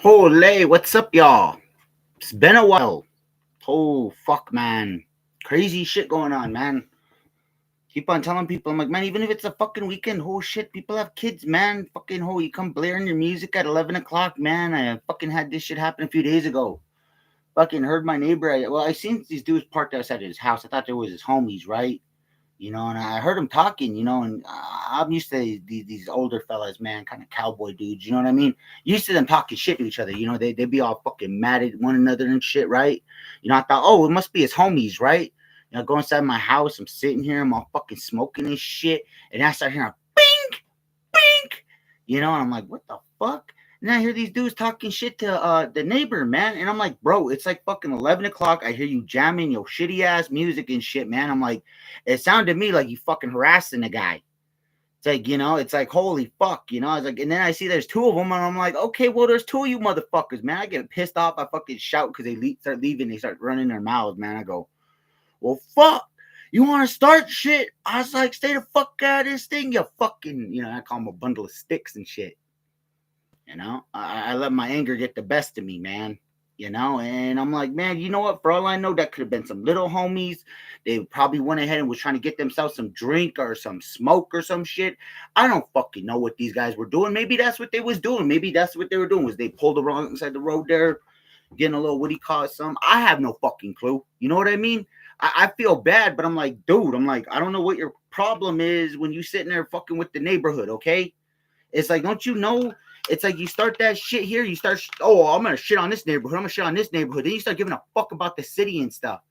Holy, what's up, y'all? It's been a while. Oh, fuck, man. Crazy shit going on, man. Keep on telling people, I'm like, man, even if it's a fucking weekend, oh shit, people have kids, man. Fucking, you come blaring your music at 11 o'clock, man. I fucking had this shit happen a few days ago. Fucking heard my neighbor. I seen these dudes parked outside his house. I thought there was his homies, right? And I heard him talking, and I'm used to these older fellas, man, kind of cowboy dudes, you know what I mean? Used to them talking shit to each other, they be all fucking mad at one another and shit, right? I thought, oh, it must be his homies, right? Go inside my house, I'm sitting here, I'm all fucking smoking this shit, and I start hearing bink, bink, and I'm like, what the fuck? And I hear these dudes talking shit to the neighbor, man. And I'm like, bro, it's like fucking 11 o'clock. I hear you jamming your shitty ass music and shit, man. I'm like, it sounded to me like you fucking harassing the guy. It's like, it's like, holy fuck, I was like, and then I see there's two of them, and I'm like, okay, well, there's two of you motherfuckers, man. I get pissed off. I fucking shout because they start leaving. They start running their mouths, man. I go, well, fuck. You want to start shit? I was like, stay the fuck out of this thing, you fucking, I call them a bundle of sticks and shit. I let my anger get the best of me, man. And I'm like, man, you know what? For all I know, that could have been some little homies. They probably went ahead and was trying to get themselves some drink or some smoke or some shit. I don't fucking know what these guys were doing. Maybe that's what they was doing. Maybe that's what they were doing was they pulled the wrong side of the road there, getting a little what do you call it, some. I have no fucking clue. You know what I mean? I feel bad, but I'm like, dude, I don't know what your problem is when you sitting there fucking with the neighborhood, okay? It's like, don't you know? It's like you start that shit here. You start, I'm going to shit on this neighborhood. I'm going to shit on this neighborhood. Then you start giving a fuck about the city and stuff.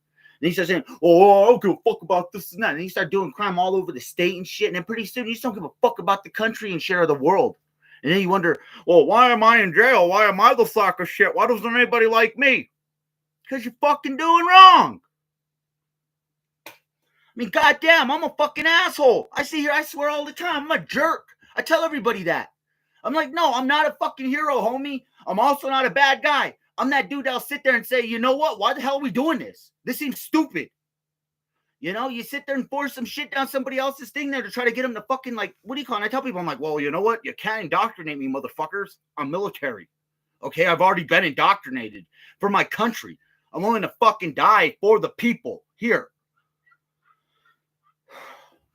Then you start saying, I don't give a fuck about this and that. And then you start doing crime all over the state and shit. And then pretty soon you just don't give a fuck about the country and share of the world. And then you wonder, well, why am I in jail? Why am I the sack of shit? Why doesn't anybody like me? Because you're fucking doing wrong. I mean, goddamn, I'm a fucking asshole. I see here, I swear all the time, I'm a jerk. I tell everybody that. I'm like, no, I'm not a fucking hero, homie. I'm also not a bad guy. I'm that dude that'll sit there and say, you know what? Why the hell are we doing this? This seems stupid. You sit there and force some shit down somebody else's thing there to try to get them to fucking, like, what do you call it? I tell people, I'm like, well, you know what? You can't indoctrinate me, motherfuckers. I'm military. Okay, I've already been indoctrinated for my country. I'm willing to fucking die for the people here.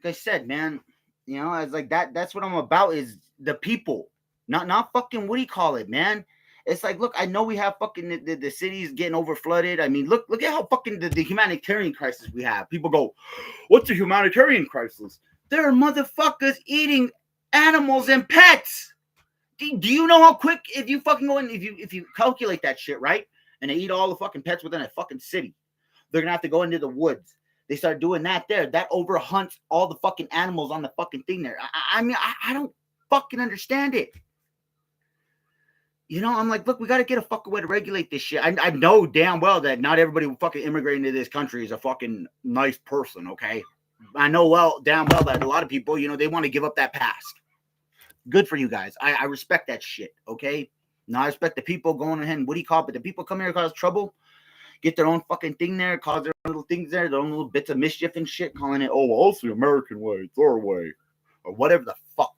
Like I said, man, I was like, that's what I'm about is the people. Not fucking, what do you call it, man? It's like, look, I know we have fucking the cities getting over flooded. I mean, look at how fucking the humanitarian crisis we have. People go, what's a humanitarian crisis? There are motherfuckers eating animals and pets. Do you know how quick, if you fucking go in, if you calculate that shit, right? And they eat all the fucking pets within a fucking city, they're gonna have to go into the woods. They start doing that there. That overhunts all the fucking animals on the fucking thing there. I mean, I don't fucking understand it. I'm like, look, we got to get a fucking way to regulate this shit. I know damn well that not everybody who fucking immigrating to this country is a fucking nice person, okay? I know damn well that a lot of people, they want to give up that past. Good for you guys. I respect that shit, okay? Now I respect the people going ahead and what do you call it? But the people come here and cause trouble, get their own fucking thing there, cause their own little things there, their own little bits of mischief and shit, calling it, well, it's the American way, it's our way, or whatever the fuck.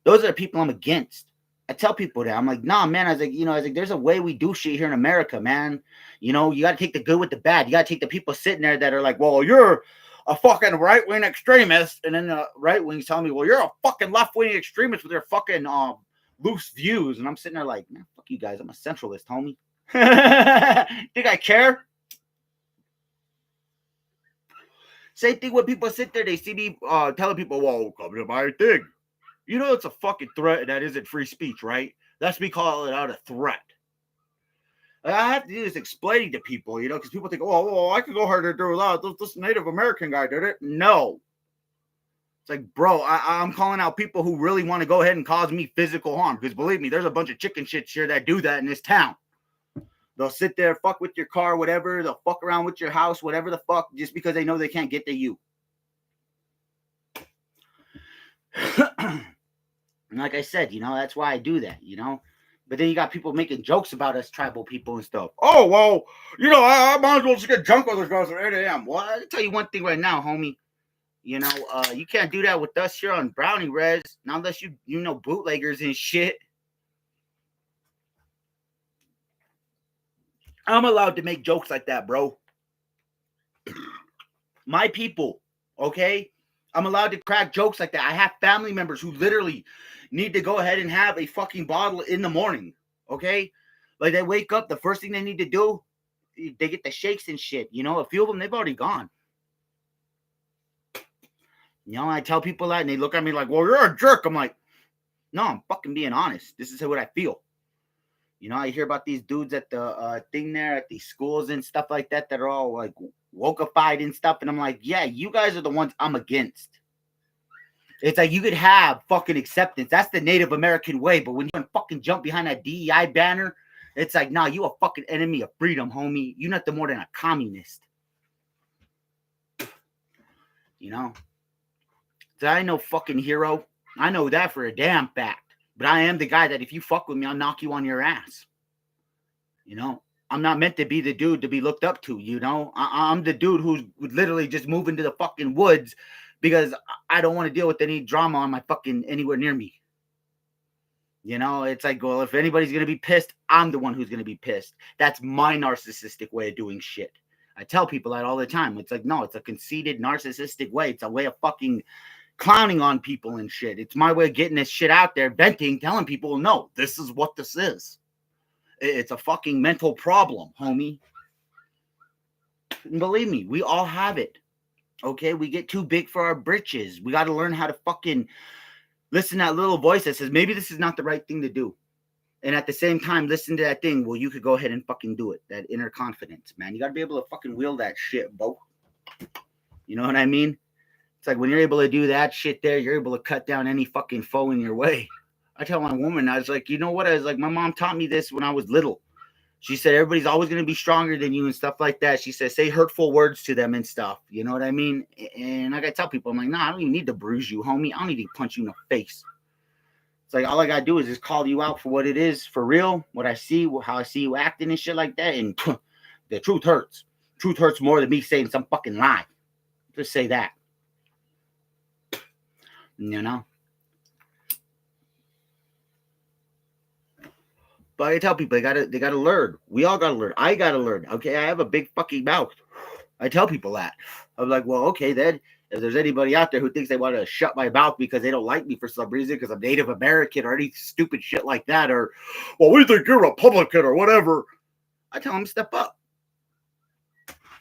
Those are the people I'm against. I tell people that. I'm like, nah, man. I was like, there's a way we do shit here in America, man. You got to take the good with the bad. You got to take the people sitting there that are like, well, you're a fucking right-wing extremist. And then the right-wing's telling me, well, you're a fucking left-wing extremist with your fucking loose views. And I'm sitting there like, man, fuck you guys. I'm a centralist, homie. Think I care? Same thing when people sit there, they see me telling people, well, come to my thing. It's a fucking threat, and that isn't free speech, right? That's me calling it out a threat. I have to do this explaining to people, because people think, oh, well, I could go harder to do that. This Native American guy did it. No. It's like, bro, I'm calling out people who really want to go ahead and cause me physical harm, because believe me, there's a bunch of chicken shits here that do that in this town. They'll sit there, fuck with your car, whatever. They'll fuck around with your house, whatever the fuck, just because they know they can't get to you. And like I said, that's why I do that, But then you got people making jokes about us tribal people and stuff. Oh, well, I might as well just get drunk with those guys at 8 a.m. Well, I'll tell you one thing right now, homie. You can't do that with us here on Brownie Res, not unless you know bootleggers and shit. I'm allowed to make jokes like that, bro. My people, okay? I'm allowed to crack jokes like that. I have family members who literally need to go ahead and have a fucking bottle in the morning, okay? Like they wake up, the first thing they need to do, they get the shakes and shit. You know, a few of them, they've already gone. You know, I tell people that and they look at me like, well, you're a jerk. I'm like, no, I'm fucking being honest. This is what I feel. You know, I hear about these dudes at the thing there at these schools and stuff like that that are all like wokeified and stuff. And I'm like, yeah, you guys are the ones I'm against. It's like you could have fucking acceptance. That's the Native American way. But when you fucking jump behind that DEI banner, it's like, nah, you a fucking enemy of freedom, homie. You're nothing more than a communist. You know? So I ain't no fucking hero. I know that for a damn fact. But I am the guy that if you fuck with me, I'll knock you on your ass. You know? I'm not meant to be the dude to be looked up to, you know? I'm the dude who's literally just moving to the fucking woods because I don't want to deal with any drama on my fucking anywhere near me. You know, it's like, well, if anybody's going to be pissed, I'm the one who's going to be pissed. That's my narcissistic way of doing shit. I tell people that all the time. It's like, no, it's a conceited, narcissistic way. It's a way of fucking clowning on people and shit. It's my way of getting this shit out there, venting, telling people, no, this is what this is. It's a fucking mental problem, homie. And believe me, we all have it. Okay, we get too big for our britches. We got to learn how to fucking listen to that little voice that says, maybe this is not the right thing to do. And at the same time, listen to that thing. Well, you could go ahead and fucking do it. That inner confidence, man. You got to be able to fucking wield that shit, bro. You know what I mean? It's like when you're able to do that shit there, you're able to cut down any fucking foe in your way. I tell my woman, I was like, you know what? I was like, my mom taught me this when I was little. She said, everybody's always going to be stronger than you and stuff like that. She said, say hurtful words to them and stuff. You know what I mean? And I got to tell people, I'm like, nah, I don't even need to bruise you, homie. I don't need to punch you in the face. It's like, all I got to do is just call you out for what it is, for real, what I see, how I see you acting and shit like that. And the truth hurts. Truth hurts more than me saying some fucking lie. Just say that. You know? But I tell people they gotta learn. We all gotta learn. I gotta learn. Okay, I have a big fucking mouth. I tell people that. I'm like, well, okay, then if there's anybody out there who thinks they want to shut my mouth because they don't like me for some reason because I'm Native American or any stupid shit like that, or well, we think you're Republican or whatever, I tell them step up.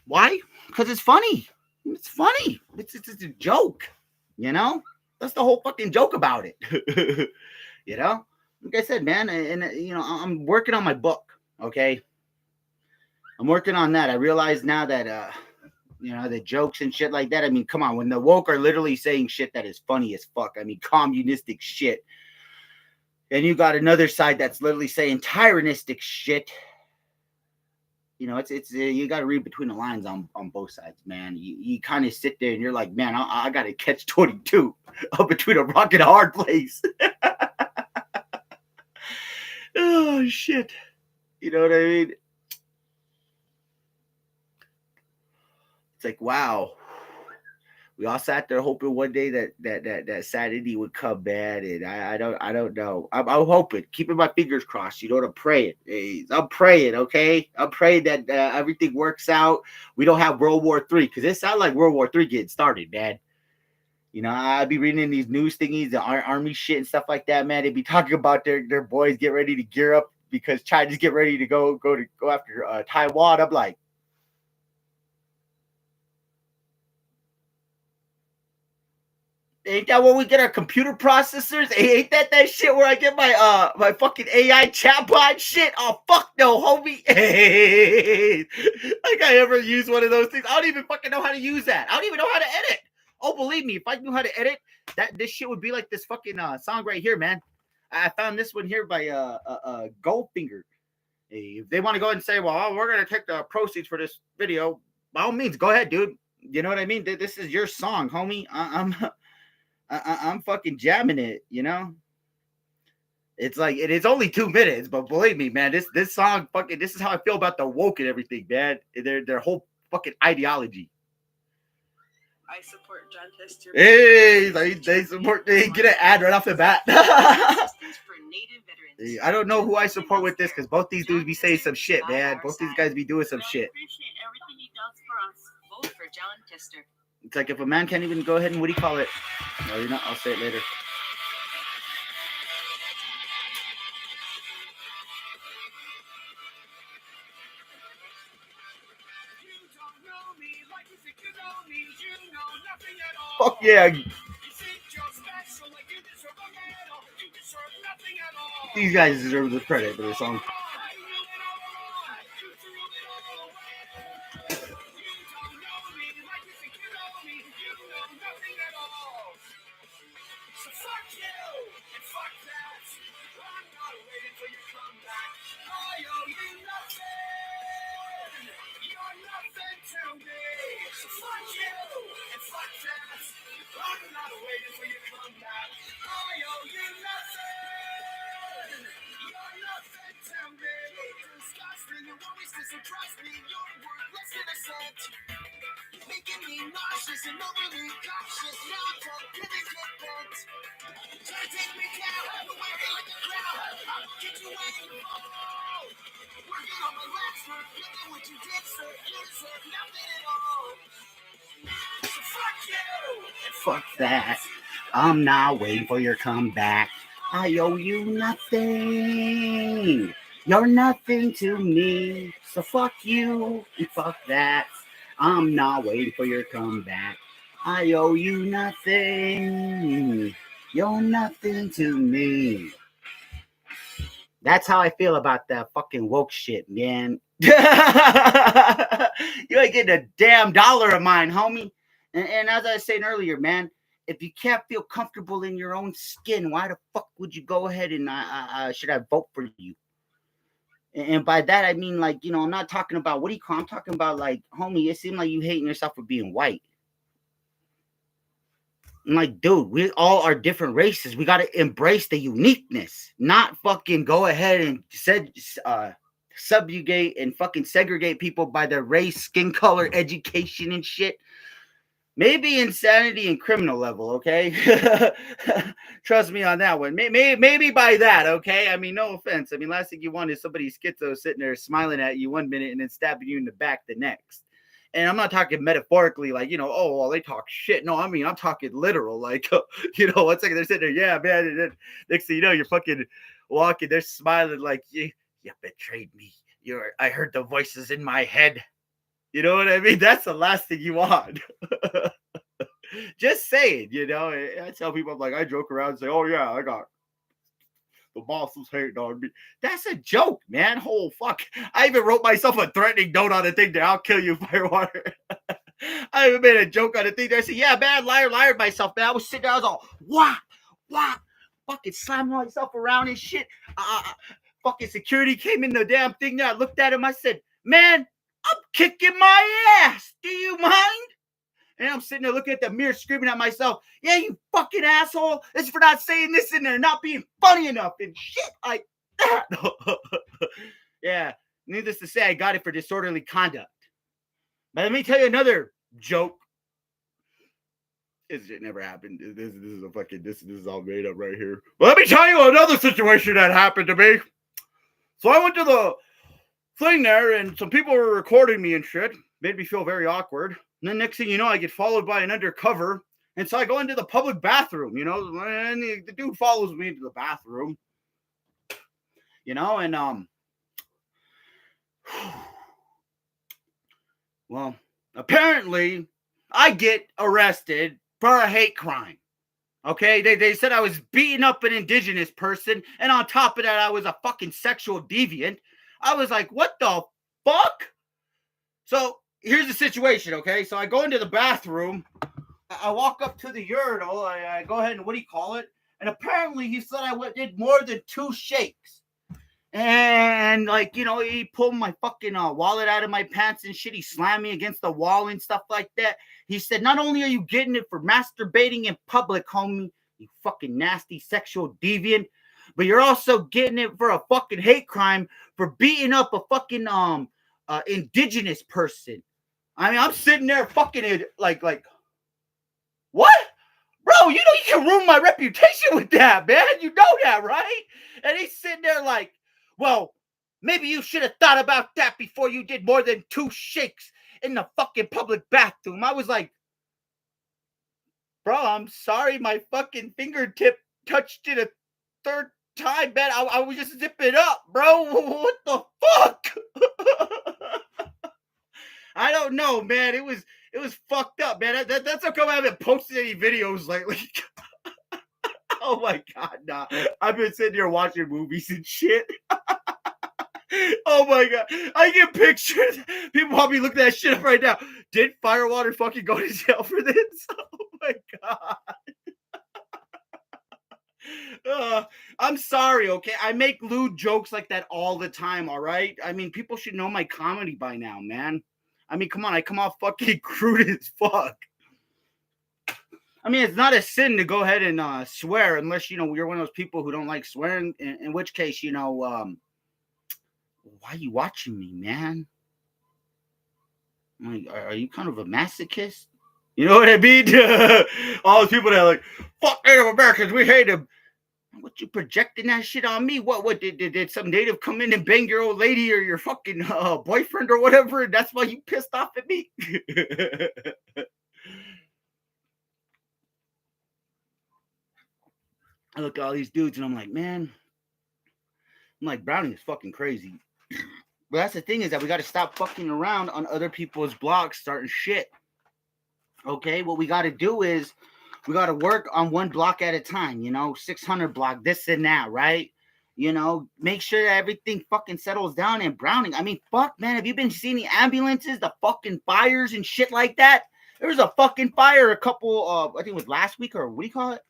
Why? Because it's funny. It's funny. It's a joke. You know? That's the whole fucking joke about it. You know? Like I said, man, and you know, I'm working on my book, okay? I'm working on that. I realize now that, you know, the jokes and shit like that, I mean, come on, when the woke are literally saying shit that is funny as fuck, I mean, communistic shit, and you got another side that's literally saying tyrannistic shit, you know, it's you got to read between the lines on both sides, man. You kind of sit there and you're like, man, I got to catch 22 up between a rock and a hard place. Oh, shit. You know what I mean? It's like, wow. We all sat there hoping one day that Saturday would come, man. And I don't know. I'm hoping, keeping my fingers crossed. You know what? I'm praying. I'm praying, okay? I'm praying that everything works out. We don't have World War III, because it sounds like World War III getting started, man. You know, I'd be reading in these news thingies, the army shit and stuff like that, man. They'd be talking about their boys get ready to gear up because China's get ready to go after Taiwan. I'm like, ain't that where we get our computer processors? Ain't that shit where I get my my fucking AI chatbot shit? Oh fuck no, homie. Like I ever use one of those things. I don't even fucking know how to use that. I don't even know how to edit. Oh, believe me, if I knew how to edit, this shit would be like this fucking song right here, man. I found this one here by Goldfinger. Hey, if they want to go ahead and say, well, we're gonna take the proceeds for this video, by all means, go ahead, dude. You know what I mean? This is your song, homie. I'm fucking jamming it, you know. It's like it's only 2 minutes, but believe me, man, this song fucking this is how I feel about the woke and everything, man. Their whole fucking ideology. I support justice. Hey, they support. They get an ad right off the bat. For Native veterans. I don't know who I support with this because both these dudes be saying some shit, man. Both these guys be doing some shit. Appreciate everything he does for us. Vote for John Tister. It's like if a man can't even go ahead and what do you call it? No, you're not. I'll say it later. Fuck yeah. These guys deserve the credit for this song. Fuck that. I'm not waiting for your comeback. I owe you nothing. You're nothing to me. So fuck you and fuck that. I'm not waiting for your comeback. I owe you nothing. You're nothing to me. That's how I feel about that fucking woke shit, man. You ain't getting a damn dollar of mine, homie. And as I was saying earlier, man, if you can't feel comfortable in your own skin, why the fuck would you go ahead and should I vote for you? And by that, I mean, like, you know, I'm not talking about, what do you call, I'm talking about, like, homie, it seemed like you hating yourself for being white. I'm like, dude, we all are different races. We got to embrace the uniqueness, not fucking go ahead and subjugate and fucking segregate people by their race, skin color, education and shit. Maybe insanity and criminal level, okay? Trust me on that one. Maybe by that, okay? I mean, no offense. I mean, last thing you want is somebody schizo sitting there smiling at you 1 minute and then stabbing you in the back the next. And I'm not talking metaphorically, like, you know, oh, well, they talk shit. No, I mean, I'm talking literal. Like, you know, 1 second they're sitting there, yeah, man. And then next thing you know, you're fucking walking, they're smiling like, you betrayed me. I heard the voices in my head. You know what I mean? That's the last thing you want. Just saying, you know. I tell people, I'm like, I joke around and say, oh, yeah, I got the boss was hating on me. That's a joke, man. Oh, fuck. I even wrote myself a threatening note on a thing there. I'll kill you, Firewater. I even made a joke on a thing there. I said, yeah, man, liar myself, man. I was sitting there, I was all, wah, fucking slamming myself around and shit. Fucking security came in the damn thing there. I looked at him. I said, man, I'm kicking my ass. Do you mind? And I'm sitting there looking at the mirror, screaming at myself, yeah, you fucking asshole. It's for not saying this in there, not being funny enough and shit like that. Yeah, needless to say, I got it for disorderly conduct. But let me tell you another joke. This shit never happened. This is a fucking, this is all made up right here. Well, let me tell you another situation that happened to me. So I went to the thing there, and some people were recording me and shit. Made me feel very awkward. And then next thing you know, I get followed by an undercover. And so I go into the public bathroom, you know, and the dude follows me into the bathroom. You know, and well, apparently I get arrested for a hate crime. Okay, they said I was beating up an indigenous person, and on top of that, I was a fucking sexual deviant. I was like, what the fuck? So here's the situation, okay? So I go into the bathroom. I walk up to the urinal. I go ahead and what do you call it? And apparently he said I did more than 2 shakes. And like, you know, he pulled my fucking wallet out of my pants and shit. He slammed me against the wall and stuff like that. He said, not only are you getting it for masturbating in public, homie, you fucking nasty sexual deviant, but you're also getting it for a fucking hate crime for beating up a fucking indigenous person. I mean, I'm sitting there fucking like, what? Bro, you know you can ruin my reputation with that, man. You know that, right? And he's sitting there like, well, maybe you should have thought about that before you did more than 2 shakes in the fucking public bathroom. I was like, bro, I'm sorry, my fucking fingertip touched it a third time, man. I was just zipping up, bro. What the fuck? I don't know, man. It was fucked up, man. That's how come I haven't posted any videos lately. Oh my god, nah. I've been sitting here watching movies and shit. Oh my god. I get pictures. People probably looking at that shit up right now. Did Firewater fucking go to jail for this? Oh my god. I'm sorry, okay? I make lewd jokes like that all the time, all right? I mean, people should know my comedy by now, man. I mean, come on, I come off fucking crude as fuck. I mean, it's not a sin to go ahead and swear unless, you know, you're one of those people who don't like swearing, in which case, you know, why are you watching me, man? I'm like, are you kind of a masochist? You know what I mean? All those people that are like, fuck Native Americans, we hate them. What, you projecting that shit on me? What did some native come in and bang your old lady or your fucking boyfriend or whatever, and that's why you pissed off at me? I look at all these dudes and I'm like, man, Browning is fucking crazy. But that's the thing, is that we got to stop fucking around on other people's blocks starting shit. Okay, what we got to do is we got to work on one block at a time, you know, 600 block, this and that, right? You know, make sure that everything fucking settles down in Browning. I mean, fuck, man, have you been seeing the ambulances, the fucking fires and shit like that? There was a fucking fire a couple, I think it was last week, or what do you call it?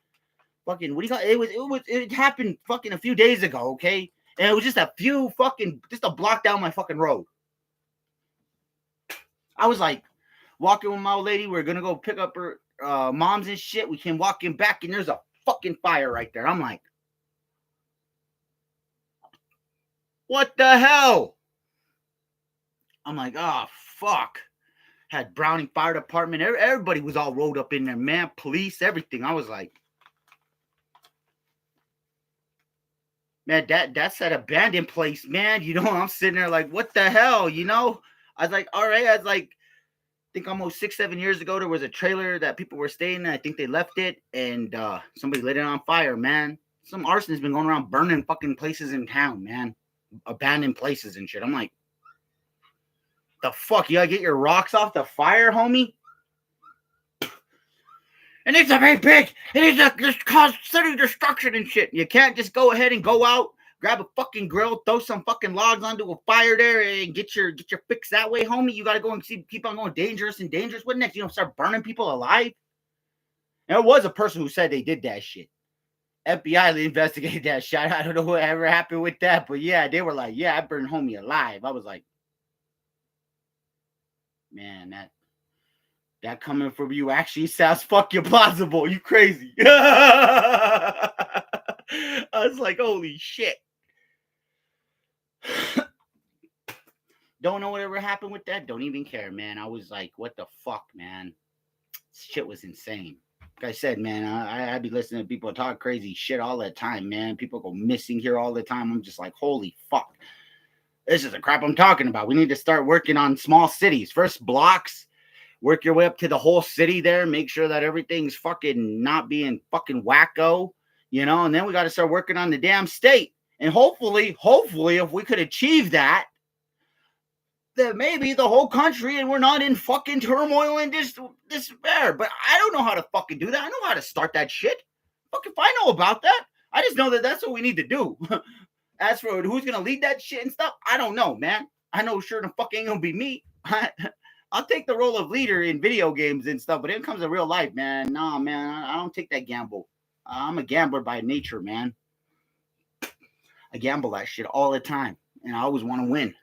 Fucking, what do you call it? It happened fucking a few days ago, okay? And it was just just a block down my fucking road. I was like, walking with my old lady, we're gonna go pick up her moms and shit. We came walking back and there's a fucking fire right there. I'm like, what the hell? I'm like, oh fuck. Had Browning Fire Department, everybody was all rolled up in there, man. Police, everything. I was like, man, that's that abandoned place, man. You know, I'm sitting there like, what the hell? You know? I was like, all right. I was like, I think almost 6-7 years ago, there was a trailer that people were staying in. I think they left it and somebody lit it on fire, man. Some arson has been going around burning fucking places in town, man. Abandoned places and shit. I'm like, the fuck? You gotta get your rocks off the fire, homie? It needs to be big. It needs to just cause city destruction and shit. You can't just go ahead and go out, grab a fucking grill, throw some fucking logs onto a fire there, and get your fix that way, homie. You gotta go and keep on going dangerous and dangerous. What next? You know, start burning people alive? There was a person who said they did that shit. FBI investigated that shit. I don't know whatever happened with that, but yeah, they were like, yeah, I burned homie alive. I was like, man, that coming from you actually sounds fucking plausible. You crazy. I was like, holy shit. Don't know whatever happened with that. Don't even care, man. I was like, what the fuck, man? Shit was insane. Like I said, man, I be listening to people talk crazy shit all the time, man. People go missing here all the time. I'm just like, holy fuck. This is the crap I'm talking about. We need to start working on small cities. First blocks. Work your way up to the whole city there. Make sure that everything's fucking not being fucking wacko, you know? And then we got to start working on the damn state. And hopefully, if we could achieve that, then maybe the whole country and we're not in fucking turmoil and despair. But I don't know how to fucking do that. I know how to start that shit. Fuck if I know about that. I just know that that's what we need to do. As for who's going to lead that shit and stuff, I don't know, man. I know sure the fuck ain't going to be me. I'll take the role of leader in video games and stuff, but it comes to real life, man. Nah, man, I don't take that gamble. I'm a gambler by nature, man. I gamble that shit all the time, and I always want to win.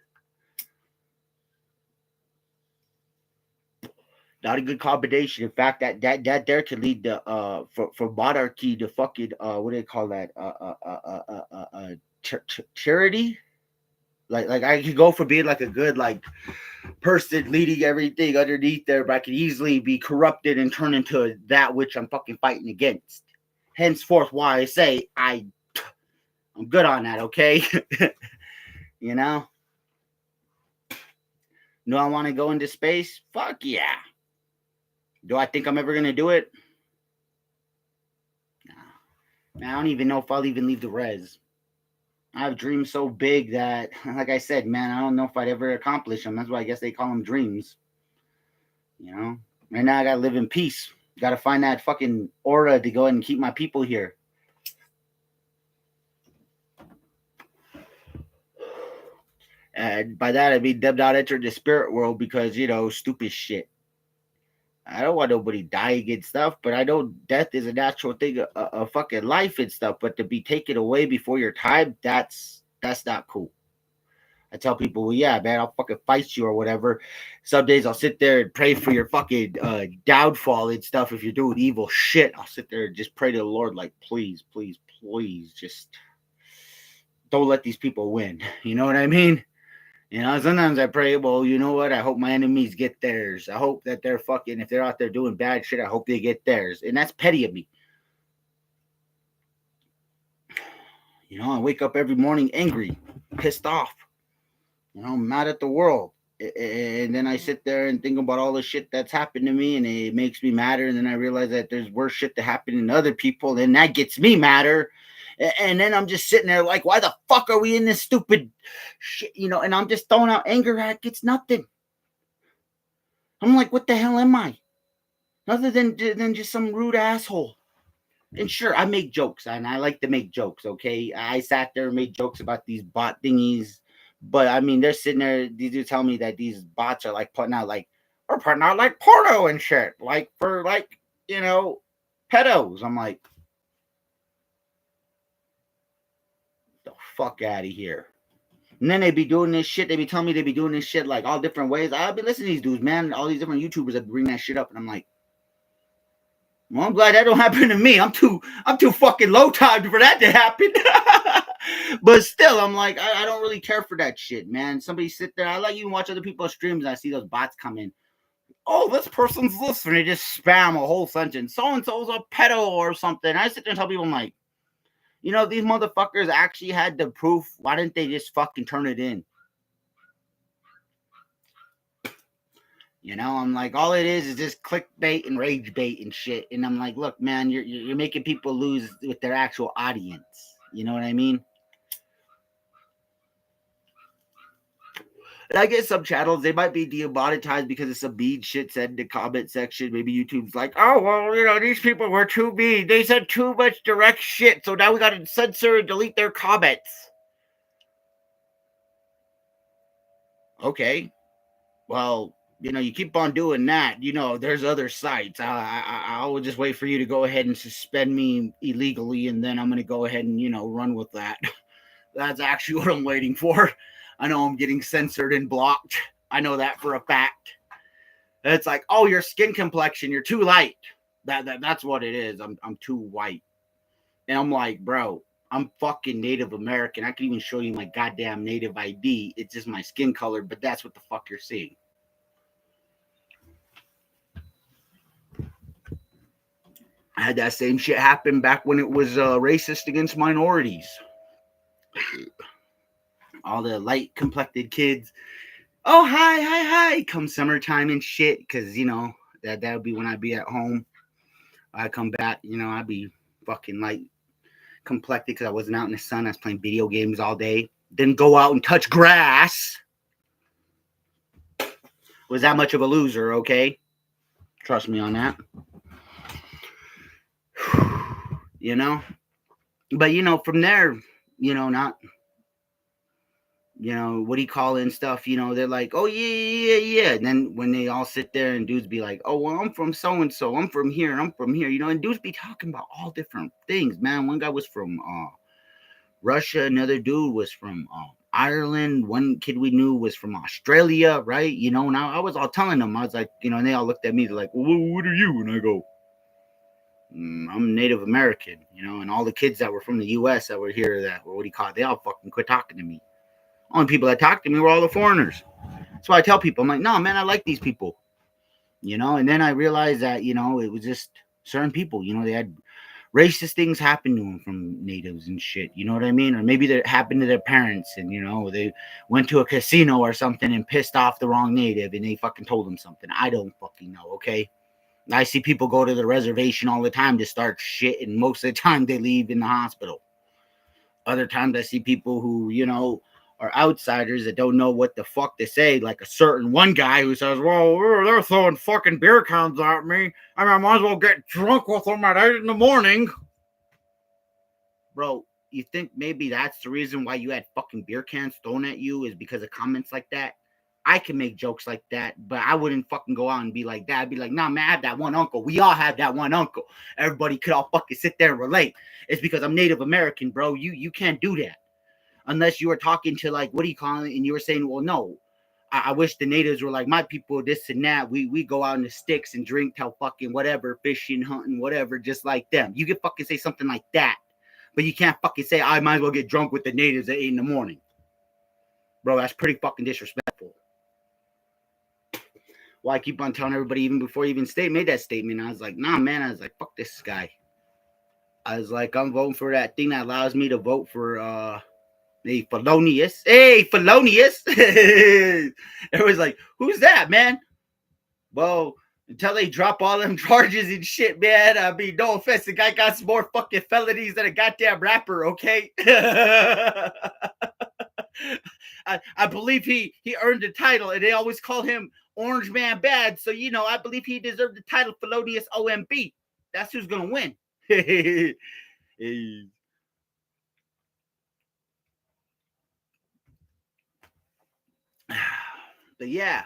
Not a good combination. In fact, that there could lead to for monarchy to fucking what do they call that? Charity. Like I could go for being like a good like person leading everything underneath there, but I could easily be corrupted and turn into that which I'm fucking fighting against. Henceforth, why I say I'm good on that, okay? You know? Do I want to go into space? Fuck yeah. Do I think I'm ever going to do it? Nah. I don't even know if I'll even leave the res. I have dreams so big that, like I said, man, I don't know if I'd ever accomplish them. That's why I guess they call them dreams. You know? Right now I gotta live in peace. Gotta find that fucking aura to go ahead and keep my people here. And by that I mean them not enter the spirit world because, stupid shit. I don't want nobody dying and stuff, but I know death is a natural thing of fucking life and stuff. But to be taken away before your time, that's not cool. I tell people, well, yeah, man, I'll fucking fight you or whatever. Some days I'll sit there and pray for your fucking downfall and stuff. If you're doing evil shit, I'll sit there and just pray to the Lord, like, please, please, please, just don't let these people win. You know what I mean? Sometimes I pray, well, you know what? I hope my enemies get theirs. I hope that they're fucking, if they're out there doing bad shit, I hope they get theirs. And that's petty of me. I wake up every morning angry, pissed off, mad at the world. And then I sit there and think about all the shit that's happened to me, and it makes me madder. And then I realize that there's worse shit to happen in other people, and that gets me madder. And then I'm just sitting there like, why the fuck are we in this stupid shit? And I'm just throwing out anger at it's nothing. I'm like, what the hell am I? Other than just some rude asshole. And sure, I make jokes, and I like to make jokes, okay? I sat there and made jokes about these bot thingies. But, I mean, they're sitting there, these dudes tell me that these bots are, like, we're putting out, like, porno and shit. Like, for, like, pedos. I'm like, the fuck out of here. And then they be doing this shit. They be telling me they be doing this shit, like, all different ways. I'll be listening to these dudes, man. All these different YouTubers that bring that shit up. And I'm like, well, I'm glad that don't happen to me. I'm too fucking low timed for that to happen. But still, I'm like, I don't really care for that shit, man. Somebody sit there. I like even watch other people's streams and I see those bots come in. Oh, this person's listening. They just spam a whole sentence. So-and-so's a pedo or something. I sit there and tell people, I'm like, these motherfuckers actually had the proof. Why didn't they just fucking turn it in? I'm like, all it is just clickbait and rage bait and shit. And I'm like, look, man, you're making people lose with their actual audience. You know what I mean? And I get some channels, they might be demonetized because of some mean shit said in the comment section. Maybe YouTube's like, oh, well, these people were too mean. They said too much direct shit. So now we got to censor and delete their comments. Okay. Well, you keep on doing that. There's other sites. I will just wait for you to go ahead and suspend me illegally, and then I'm going to go ahead and, run with that. That's actually what I'm waiting for. I know I'm getting censored and blocked. I know that for a fact. It's like, oh, your skin complexion, you're too light. That's what it is. I'm too white. And I'm like, bro, I'm fucking Native American. I can even show you my goddamn Native ID. It's just my skin color, but that's what the fuck you're seeing. I had that same shit happen back when it was racist against minorities. All the light complected kids. Oh, hi. Come summertime and shit. Because, that would be when I'd be at home. I come back, I'd be fucking light complected because I wasn't out in the sun. I was playing video games all day. Didn't go out and touch grass. Was that much of a loser, okay? Trust me on that. But, from there, not, what do you call it and stuff, they're like, oh, yeah. And then when they all sit there and dudes be like, oh, well, I'm from so-and-so. I'm from here. And dudes be talking about all different things, man. One guy was from Russia. Another dude was from Ireland. One kid we knew was from Australia, right? And I was all telling them, I was like, and they all looked at me, they're like, well, what are you? And I go, I'm Native American, and all the kids that were from the U.S. that were here, that were, what do you call it? They all fucking quit talking to me. Only people that talked to me were all the foreigners. So I tell people, I'm like, no, man, I like these people, and then I realized that, it was just certain people, they had racist things happen to them from natives and shit, you know what I mean? Or maybe that happened to their parents and, they went to a casino or something and pissed off the wrong native and they fucking told them something. I don't fucking know, okay? I see people go to the reservation all the time to start shit, and most of the time they leave in the hospital. Other times I see people who, are outsiders that don't know what the fuck to say, like a certain one guy who says, well, they're throwing fucking beer cans at me. I mean, I might as well get drunk with them at 8 in the morning. Bro, you think maybe that's the reason why you had fucking beer cans thrown at you is because of comments like that? I can make jokes like that, but I wouldn't fucking go out and be like that. I'd be like, nah, man, I have that one uncle. We all have that one uncle. Everybody could all fucking sit there and relate. It's because I'm Native American, bro. You can't do that. Unless you were talking to, like, what do you call it? And you were saying, well, no. I wish the natives were like my people, this and that. We go out in the sticks and drink till fucking whatever, fishing, hunting, whatever, just like them. You can fucking say something like that. But you can't fucking say, I might as well get drunk with the natives at 8 in the morning. Bro, that's pretty fucking disrespectful. Well, I keep on telling everybody, even before he even made that statement, I was like, nah, man. I was like, fuck this guy. I was like, I'm voting for that thing that allows me to vote for, hey, Felonious. Hey, Felonious. It was like, who's that, man? Well, until they drop all them charges and shit, man. I mean, no offense, the guy got some more fucking felonies than a goddamn rapper, okay? I believe he earned the title, and they always call him Orange Man Bad, so, I believe he deserved the title Felonious OMB. That's who's gonna win. But yeah.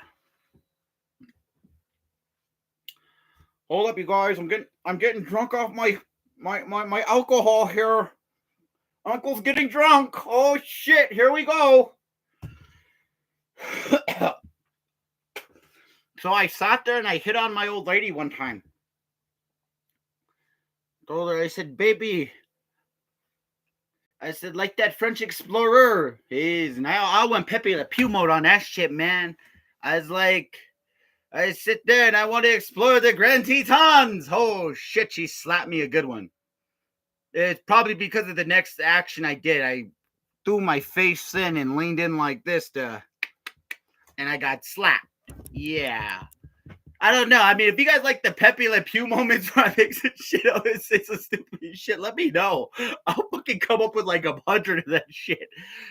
Hold up, you guys. I'm getting drunk off my alcohol here. Uncle's getting drunk. Oh shit, here we go. So I sat there and I hit on my old lady one time. Told her, I said, baby. I said, like that French explorer is. And I went Pepe Le Pew mode on that shit, man. I was like, I sit there and I want to explore the Grand Tetons. Oh shit, she slapped me a good one. It's probably because of the next action I did. I threw my face in and leaned in like this and I got slapped. Yeah. I don't know. I mean, if you guys like the Pepe Le Pew moments where I make some shit up and say some stupid shit, let me know. I'll fucking come up with like 100 of that shit.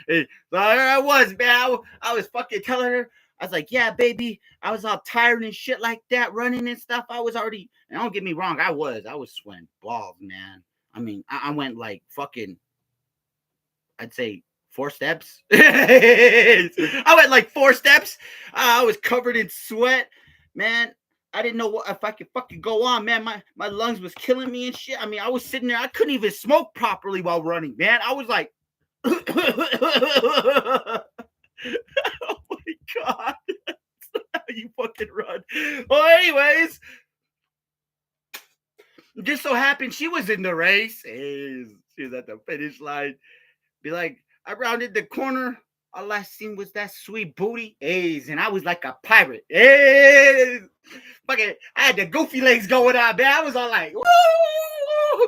So there I was, man. I was fucking telling her. I was like, yeah, baby. I was all tired and shit like that, running and stuff. I was already, and don't get me wrong, I was sweating balls, man. I mean, I went like fucking, I'd say 4 steps. I went like 4 steps. I was covered in sweat, man. I didn't know if I could fucking go on, man. My lungs was killing me and shit. I mean, I was sitting there. I couldn't even smoke properly while running, man. I was like, oh my God. That's not how you fucking run. Well, anyways, just so happened she was in the race. She was at the finish line. Be like, I rounded the corner. All I seen was that sweet booty. And I was like a pirate. Fucking, I had the goofy legs going on, man. I was all like, woo!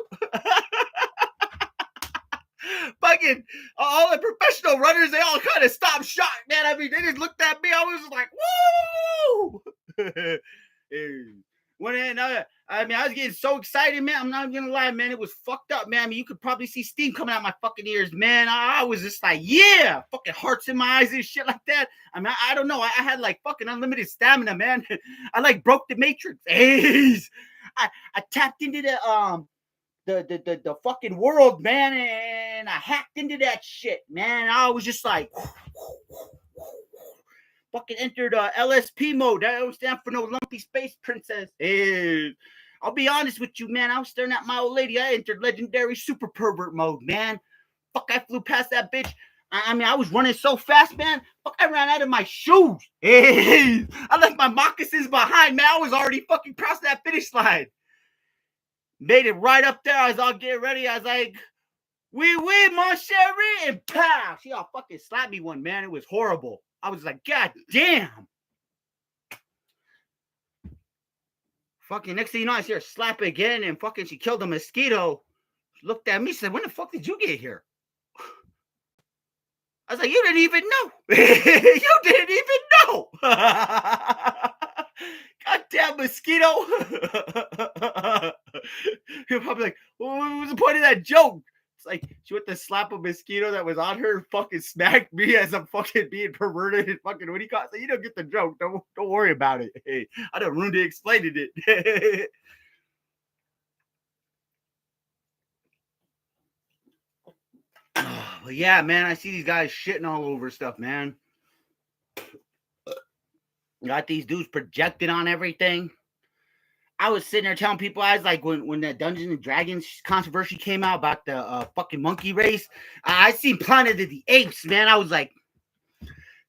Fucking, all the professional runners, they all kind of stopped short, man. I mean, they just looked at me. I was like, woo! I mean, I was getting so excited, man. I'm not gonna lie, man. It was fucked up, man. I mean, you could probably see steam coming out my fucking ears, man. I was just like, yeah, fucking hearts in my eyes and shit like that. I mean, I don't know. I had like fucking unlimited stamina, man. I like broke the matrix. I tapped into the fucking world, man, and I hacked into that shit, man. I was just like, fucking entered LSP mode. That don't stand for no lumpy space princess. I'll be honest with you, man. I was staring at my old lady. I entered legendary super pervert mode, man. Fuck, I flew past that bitch. I mean, I was running so fast, man. Fuck, I ran out of my shoes. I left my moccasins behind, man. I was already fucking past that finish line. Made it right up there. I was all getting ready. I was like, Oui, mon chéri, and pow! She all fucking slapped me one, man. It was horrible. I was like, God damn. Fucking next thing you know, I see her slap again, and fucking she killed a mosquito. She looked at me, said, when the fuck did you get here? I was like, you didn't even know. You didn't even know. Goddamn mosquito. You're probably like, well, what was the point of that joke? It's like she went to slap a mosquito that was on her and fucking smacked me as I'm fucking being perverted and fucking what do you call it? So you don't get the joke. Don't worry about it. Hey, I done ruined it explaining it. But yeah, man, I see these guys shitting all over stuff, man. Got these dudes projected on everything. I was sitting there telling people, I was like, when that Dungeons and Dragons controversy came out about the fucking monkey race, I seen Planet of the Apes, man. I was like,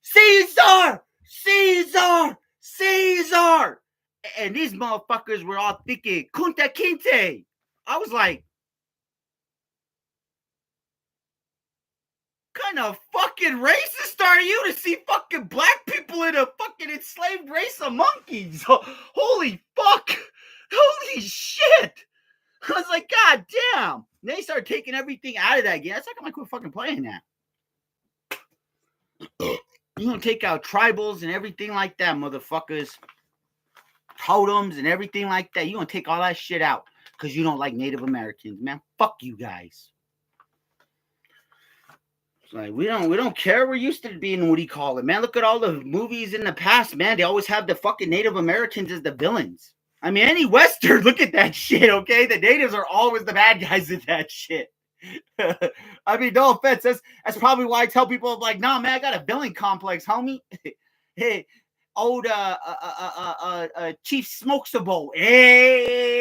Caesar, Caesar, Caesar, and these motherfuckers were all thinking Kunta Kinte. I was like, kind of fucking racist are you to see fucking black people in a fucking enslaved race of monkeys? Holy fuck! Holy shit! I was like, God damn! And they started taking everything out of that game. That's like I'm gonna quit fucking playing that. You gonna take out tribals and everything like that, motherfuckers. Totems and everything like that. You gonna take all that shit out because you don't like Native Americans, man. Fuck you guys. Like we don't care. We're used to being what do you call it, man? Look at all the movies in the past, man. They always have the fucking Native Americans as the villains. I mean, any Western, look at that shit, okay? The natives are always the bad guys in that shit. I mean, no offense. That's probably why I tell people, I'm like, nah, man, I got a villain complex, homie. Hey, old Chief Smokesable. Hey,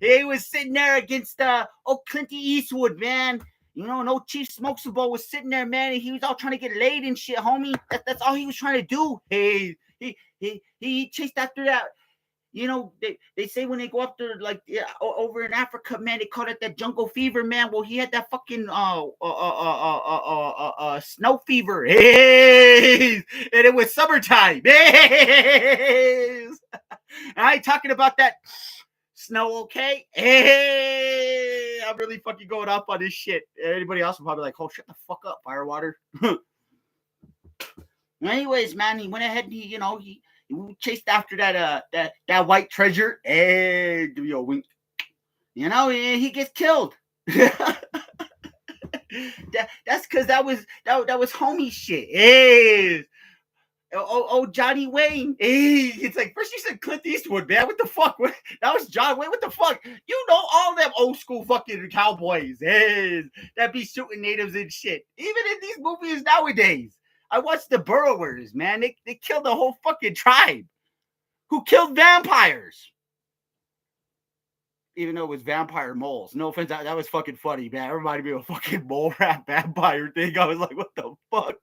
he was sitting there against old Clint Eastwood, man. You know, no Chief Smokesable was sitting there, man, and he was all trying to get laid and shit, homie. That's all he was trying to do. Hey, he chased after that. You know, they say when they go up there, like over in Africa, man, they call it that jungle fever, man. Well, he had that fucking snow fever. Hey, and it was summertime. Hey, I ain't talking about that snow, okay? Hey, I'm really fucking going off on this shit. Anybody else will probably like, oh, shut the fuck up, Firewater. Anyways, man, he went ahead and he chased after that white treasure. Hey, give you a wink. You know, he gets killed. That's because that was homie shit. Hey. Oh, Johnny Wayne. Hey, it's like first you said Clint Eastwood, man. What the fuck? That was John Wayne. What the fuck? You know all them old school fucking cowboys. Hey, that be shooting natives and shit. Even in these movies nowadays. I watched the Burrowers, man. They killed the whole fucking tribe. Who killed vampires? Even though it was vampire moles. No offense, that was fucking funny, man. It reminded me of a fucking mole rat vampire thing. I was like, what the fuck?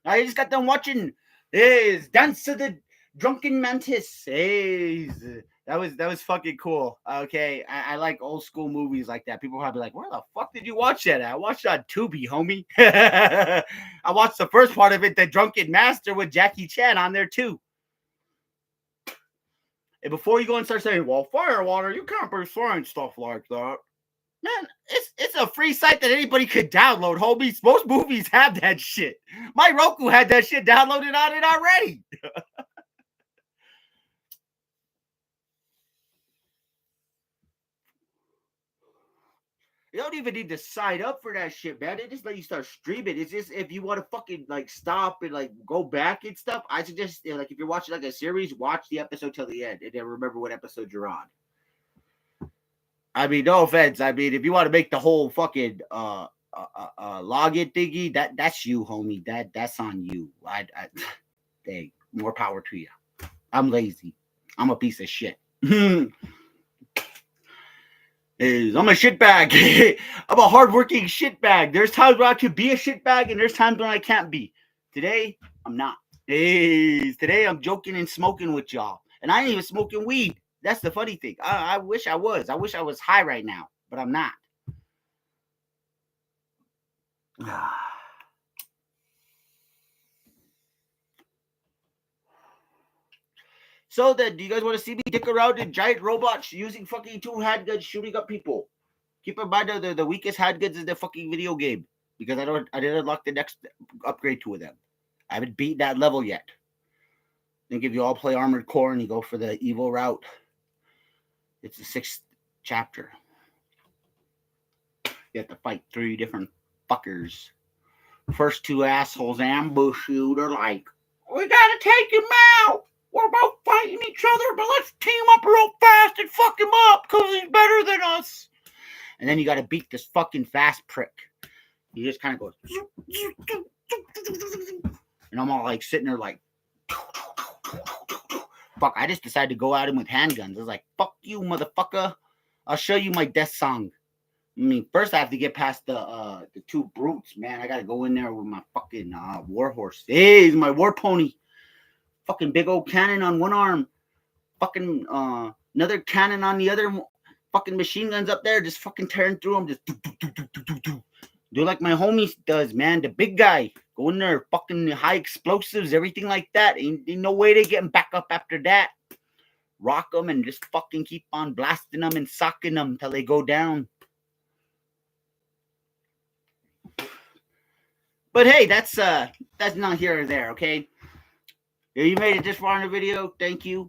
I just got done watching Dance of the Drunken Mantis. That was fucking cool. Okay, I like old school movies like that. People probably like, where the fuck did you watch that at? I watched it on Tubi, homie. I watched the first part of it, The Drunken Master, with Jackie Chan on there too. And before you go and start saying, well, Firewater, you can't be saying stuff like that. Man, it's a free site that anybody could download, homies. Most movies have that shit. My Roku had that shit downloaded on it already. You don't even need to sign up for that shit, man. They just let you start streaming. It's just if you want to fucking like stop and like go back and stuff. I suggest like if you're watching like a series, watch the episode till the end and then remember what episode you're on. I mean, no offense. I mean, if you want to make the whole fucking login thingy, that's you, homie. That's on you. Hey, more power to you. I'm lazy. I'm a piece of shit. I'm a shitbag. I'm a hardworking shitbag. There's times where I could be a shitbag, and there's times when I can't be. Today, I'm not. Today I'm joking and smoking with y'all, and I ain't even smoking weed. That's the funny thing. I wish I was. I wish I was high right now, but I'm not. So then, do you guys want to see me dick around in giant robots using fucking 2 handguns shooting up people? Keep in mind the weakest handguns in the fucking video game because I didn't unlock the next upgrade to them. I haven't beat that level yet. I think if you all play Armored Core and you go for the evil route, it's the 6th chapter. You have to fight 3 different fuckers. First 2 assholes ambush you. They're like, we gotta take him out. We're both fighting each other, but let's team up real fast and fuck him up because he's better than us. And then you gotta beat this fucking fast prick. He just kind of goes, and I'm all like sitting there like, fuck, I just decided to go at him with handguns. I was like, fuck you, motherfucker. I'll show you my death song. I mean, first I have to get past the 2 brutes, man. I gotta go in there with my fucking warhorse. Hey, he's my war pony. Fucking big old cannon on one arm. Fucking another cannon on the other. Fucking machine guns up there, just fucking tearing through them. Just do like my homie does, man. The big guy. Go in there, fucking high explosives, everything like that. Ain't no way they getting back up after that. Rock them and just fucking keep on blasting them and socking them until they go down. But hey, that's not here or there, okay? If you made it this far in the video, thank you.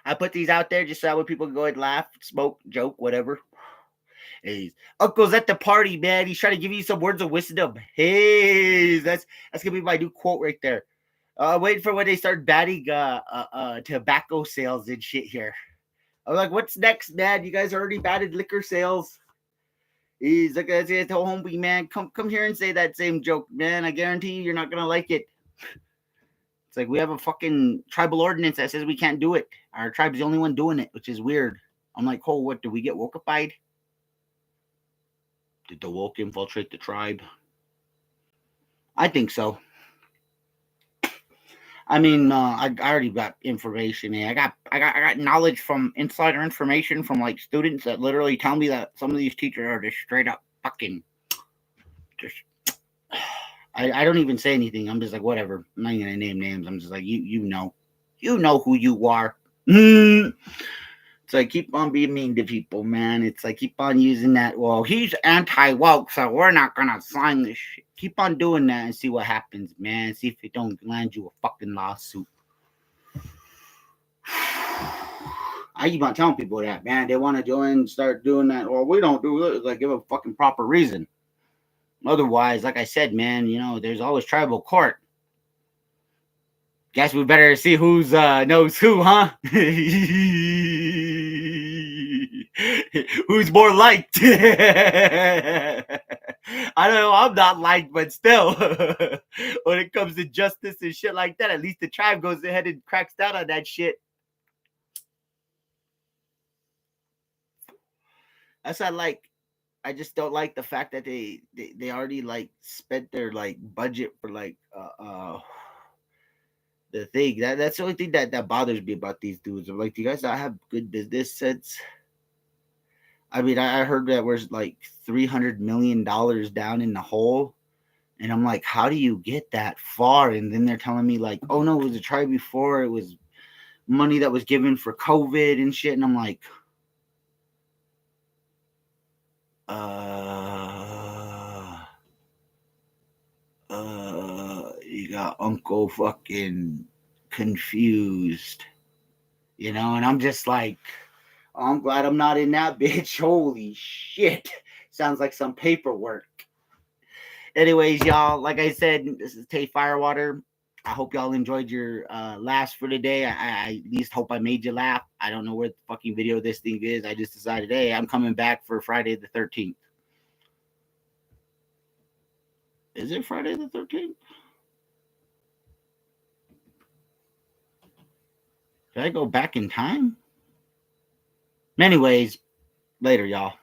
I put these out there just so that way people can go ahead and laugh, smoke, joke, whatever. Hey, Uncle's at the party, man. He's trying to give you some words of wisdom. Hey, that's gonna be my new quote right there. Waiting for when they start banning tobacco sales and shit here. I'm like, what's next, man? You guys already banned liquor sales. He's like, I told homie, man, come here and say that same joke, man. I guarantee you, you're not gonna like it. It's like we have a fucking tribal ordinance that says we can't do it. Our tribe's the only one doing it, which is weird. I'm like, oh, what? Did we get wokeified? Did the woke infiltrate the tribe? I think so. I mean, I already got information. I got knowledge from insider information from like students that literally tell me that some of these teachers are just straight up fucking just. I don't even say anything. I'm just like, whatever. I'm not gonna name names. I'm just like, you know who you are. It's like keep on being mean to people, man. It's like keep on using that. Well, he's anti-woke, so we're not gonna sign this shit. Keep on doing that and see what happens, man. See if it don't land you a fucking lawsuit. I keep on telling people that, man. They want to join and start doing that. Well, we don't do it. Like give a fucking proper reason. Otherwise, like I said, man, there's always tribal court. Guess we better see who's knows who, huh? Who's more liked? I don't know. I'm not liked, but still, when it comes to justice and shit like that, at least the tribe goes ahead and cracks down on that shit. That's not like. I just don't like the fact that they already like spent their like budget for like the thing. That's the only thing that bothers me about these dudes. I'm like, do you guys not have good business sense? I mean, I heard that we're like $300 million down in the hole. And I'm like, how do you get that far? And then they're telling me like, oh no, it was a try before. It was money that was given for COVID and shit. And I'm like, you got Uncle fucking confused, and I'm just like, oh, I'm glad I'm not in that bitch. Holy shit. Sounds like some paperwork. Anyways, y'all, like I said, this is Tay Firewater. I hope y'all enjoyed your laughs for today. I at least hope I made you laugh. I don't know where the fucking video this thing is. I just decided, hey, I'm coming back for Friday the 13th. Is it Friday the 13th? Did I go back in time? Anyways, later, y'all.